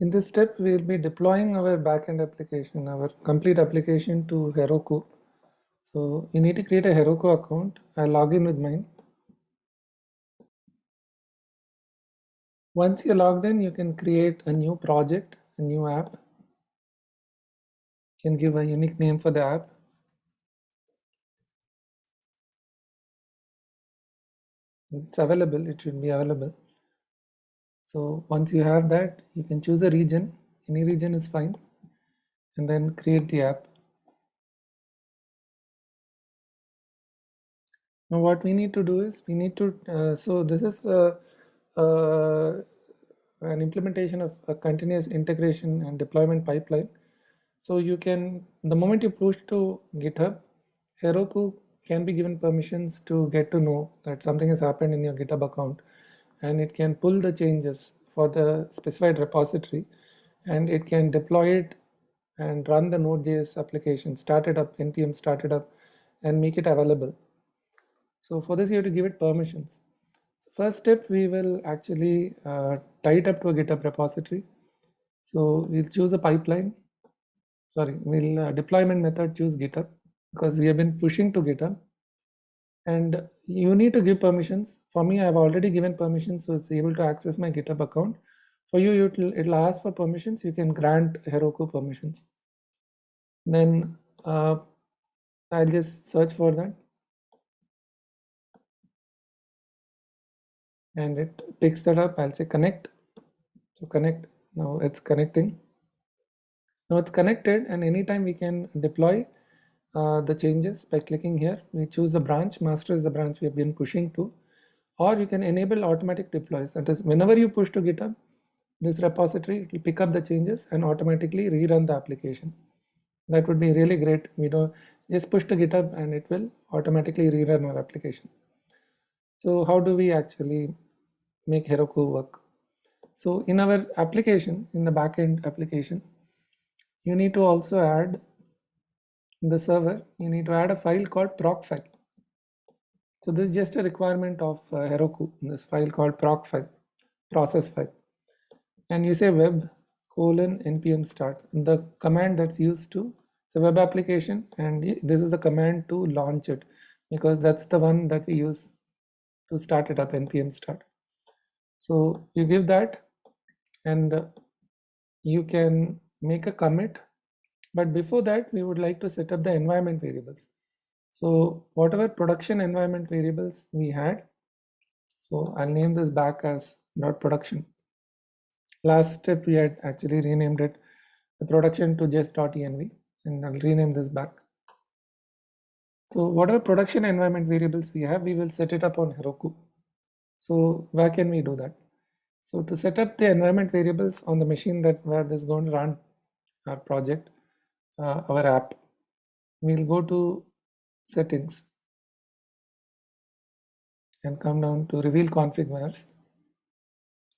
In this step, we will be deploying our backend application, our complete application to Heroku. So you need to create a Heroku account. I'll log in with mine. Once you're logged in, you can create a new project, a new app. You can give a unique name for the app. It's available, it should be available. So once you have that, you can choose a region, any region is fine, and then create the app. Now what we need to do is we need to, so this is an implementation of a continuous integration and deployment pipeline. So you can, the moment you push to GitHub, Heroku can be given permissions to get to know that something has happened in your GitHub account, and it can pull the changes for the specified repository, and it can deploy it and run the Node.js application, start it up, npm start it up, and make it available. So for this, you have to give it permissions. First step, we will actually tie it up to a GitHub repository. So we'll choose a pipeline. Sorry, we'll deployment method choose GitHub because we have been pushing to GitHub. And you need to give permissions. For me, I have already given permissions, so it's able to access my GitHub account. For you, it'll ask for permissions. You can grant Heroku permissions. Then I'll just search for that. And it picks that up. I'll say connect. So connect. Now it's connecting. Now it's connected, and anytime we can deploy the changes by clicking here. We choose the branch. Master is the branch we have been pushing to. Or you can enable automatic deploys. That is, whenever you push to GitHub, this repository, it will pick up the changes and automatically rerun the application. That would be really great. We don't just push to GitHub and it will automatically rerun our application. So how do we actually make Heroku work? So in our application, in the backend application, you need to also add in the server, you need to add a file called proc file. So this is just a requirement of Heroku, this file called proc file, process file. And you say web :npm start, the command that's used to the web application, and this is the command to launch it, because that's the one that we use to start it up, npm start. So you give that, and you can make a commit, but before that we would like to set up the environment variables. So whatever production environment variables we had, so I'll name this back as .production. Last step we had actually renamed it the production to just .env, and I'll rename this back. So whatever production environment variables we have, we will set it up on Heroku. So where can we do that? So to set up the environment variables on the machine that where this is going to run our project, our app, we'll go to settings and come down to reveal config vars,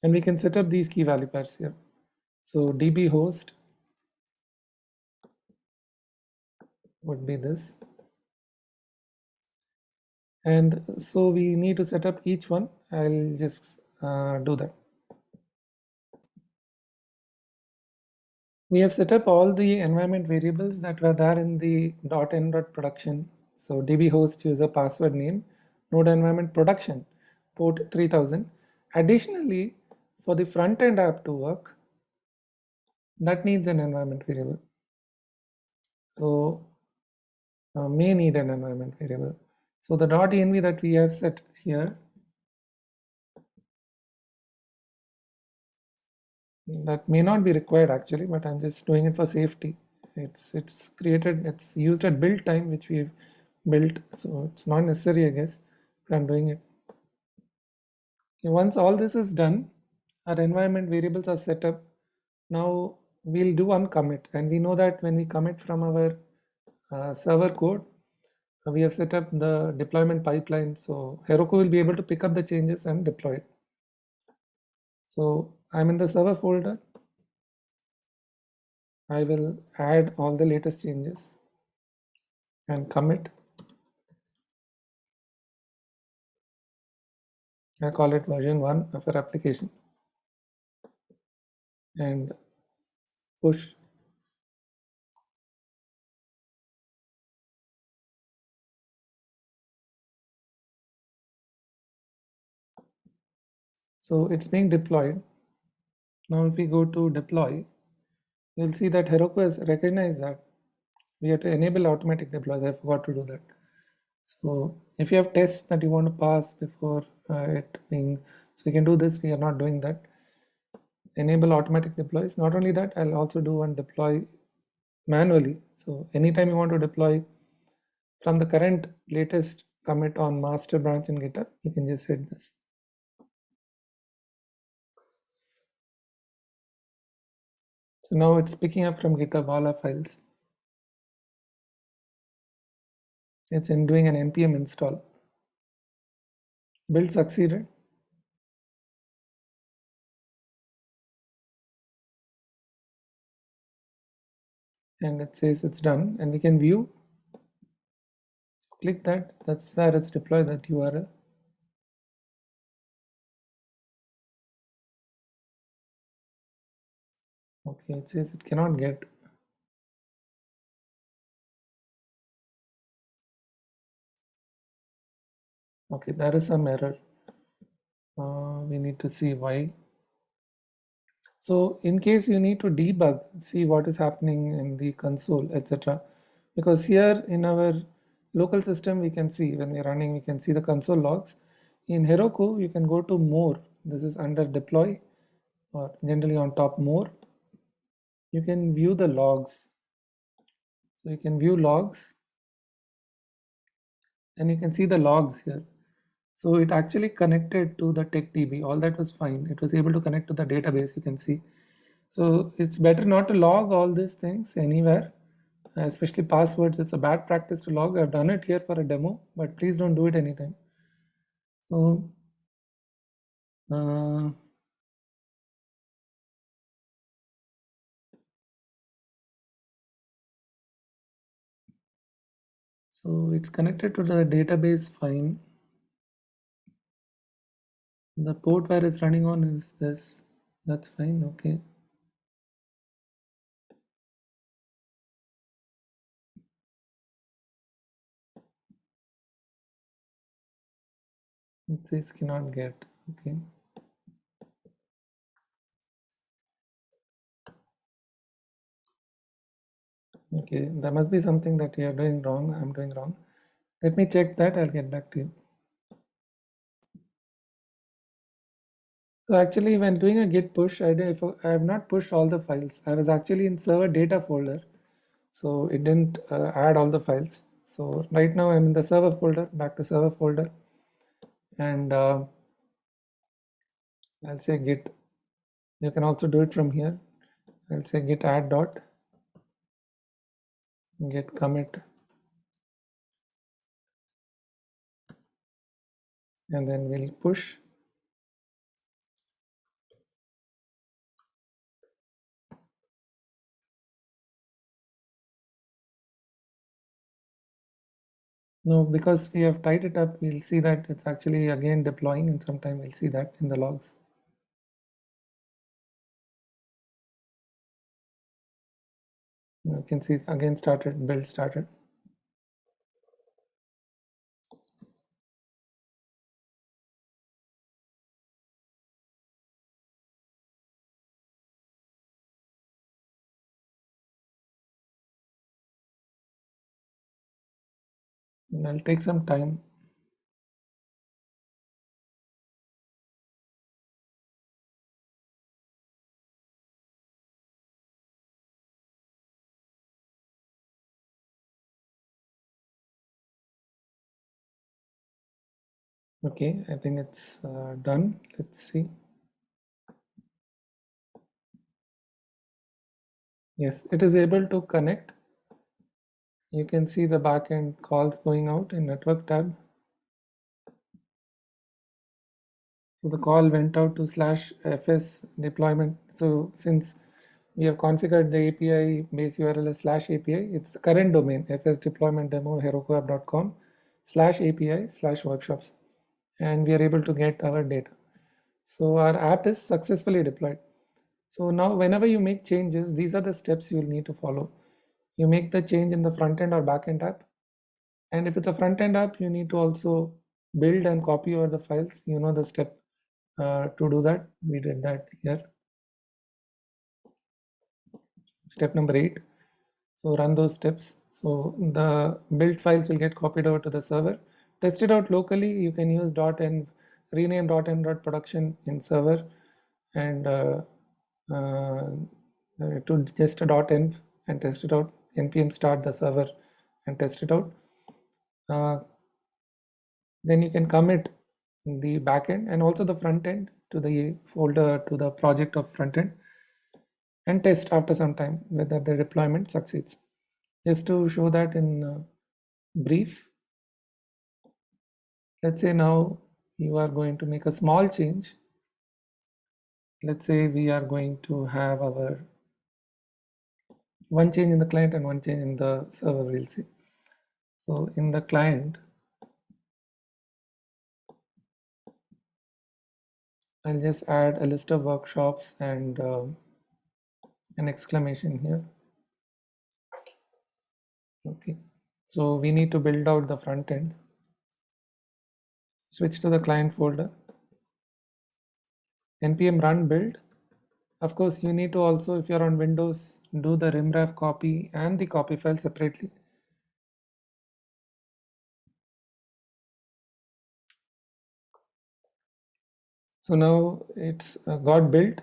and we can set up these key value pairs here. So db host would be this, and so we need to set up each one. I'll just do that. We have set up all the environment variables that were there in the .n.production. So db host user password name, node environment production, port 3000. Additionally, for the front end app to work, that needs an environment variable. So may need an environment variable. So the .env that we have set here, that may not be required actually, but I'm just doing it for safety. It's created, it's used at build time, which we've built, so it's not necessary, I guess, but I'm doing it. Okay, once all this is done, our environment variables are set up. Now we'll do one commit, and we know that when we commit from our server code, we have set up the deployment pipeline, so Heroku will be able to pick up the changes and deploy it. So I'm in the server folder. I will add all the latest changes and commit. I call it version 1 of our application, and push. So it's being deployed. Now if we go to deploy, you'll see that Heroku has recognized that we have to enable automatic deploys. I forgot to do that. So if you have tests that you want to pass before it being, so you can do this. We are not doing that. Enable automatic deploys. Not only that, I'll also do one deploy manually. So anytime you want to deploy from the current latest commit on master branch in GitHub, you can just hit this. So now it's picking up from GitHub all our files. It's in doing an npm install. Build succeeded. And it says it's done, and we can view. Click that. That's where it's deployed, that URL. Okay, it says it cannot get. Okay, there is some error. We need to see why. So in case you need to debug, see what is happening in the console, etc. Because here in our local system, we can see when we're running, we can see the console logs. In Heroku, you can go to more. This is under deploy, or generally on top more. You can view the logs. So you can view logs, and you can see the logs here. So it actually connected to the TechDB. All that was fine. It was able to connect to the database, you can see. So it's better not to log all these things anywhere, especially passwords. It's a bad practice to log. I've done it here for a demo, but please don't do it anytime. So so it's connected to the database fine. The port where it's running on is this. That's fine. Okay. It says cannot get. Okay. Okay, there must be something that you are doing wrong. I'm doing wrong. Let me check that. I'll get back to you. So actually, when doing a git push, I have not pushed all the files. I was actually in server data folder, so it didn't add all the files. So right now I'm in the server folder, back to server folder, and I'll say git. You can also do it from here. I'll say git add dot git commit, and then we'll push. No, because we have tied it up, we'll see that it's actually again deploying, and sometime we'll see that in the logs. You can see again started, build started. And I'll take some time. Okay, I think it's done. Let's see. Yes, it is able to connect. You can see the backend calls going out in network tab. So the call went out to /fs deployment. So since we have configured the API base URL as /API, it's the current domain, fs deployment demo herokuapp.com /API/workshops. And we are able to get our data. So our app is successfully deployed. So now whenever you make changes, these are the steps you will need to follow. You make the change in the front end or back end app. And if it's a front end app, you need to also build and copy over the files. You know the step to do that. We did that here. Step number 8. So run those steps. So the build files will get copied over to the server. Test it out locally. You can use .env, rename .env.production in server, and to just a .env and test it out. npm start the server and test it out. Then you can commit the backend and also the front end to the folder, to the project of front end, and test after some time whether the deployment succeeds. Just to show that in brief, let's say now you are going to make a small change. Let's say we are going to have our one change in the client and one change in the server, we'll see. So in the client, I'll just add a list of workshops and an exclamation here. Okay, so we need to build out the front end. Switch to the client folder, npm run build. Of course, you need to also, if you're on Windows, do the rimraf copy and the copy file separately. So now it's got built,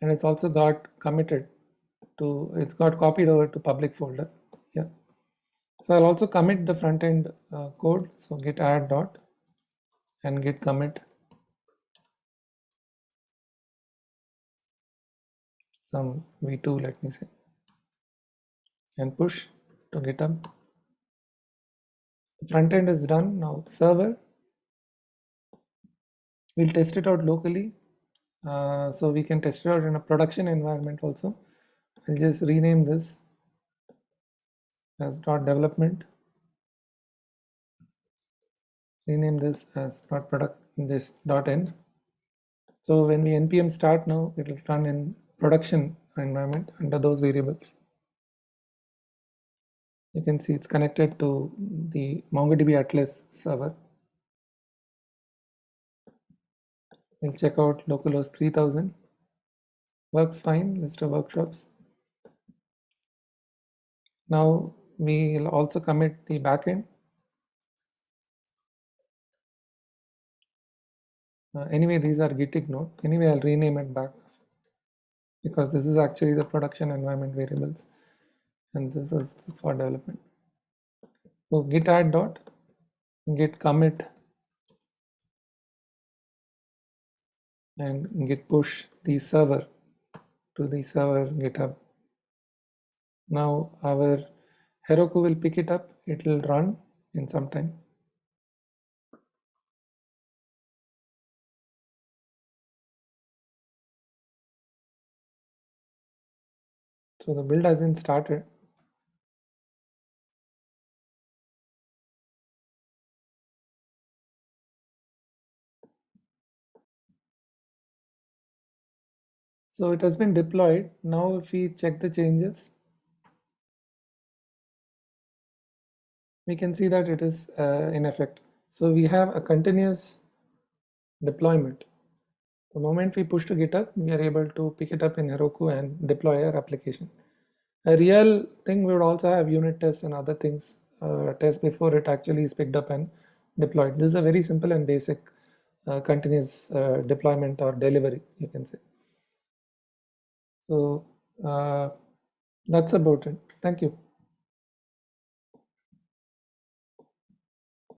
and it's also got committed to, it's got copied over to public folder. Yeah. So I'll also commit the front end code. So git add dot and git commit some v2, let me say, and push to GitHub. The front end is done. Now server, we'll test it out locally. So we can test it out in a production environment also. I'll just rename this as .development. Rename this as .product, this .env. So when we npm start now, it will run in production environment under those variables. You can see it's connected to the MongoDB Atlas server. We'll check out localhost 3000. Works fine, list of workshops. Now we'll also commit the backend. Anyway, these are git ignore. Anyway, I'll rename it back because this is actually the production environment variables and this is for development. So git add dot git commit and git push the server to the server GitHub. Now our Heroku will pick it up. It will run in some time. So the build hasn't started. So it has been deployed. Now if we check the changes, we can see that it is in effect. So we have a continuous deployment. The moment we push to GitHub, we are able to pick it up in Heroku and deploy our application. A real thing, we would also have unit tests and other things test before it actually is picked up and deployed. This is a very simple and basic continuous deployment or delivery, you can say. So that's about it. Thank you.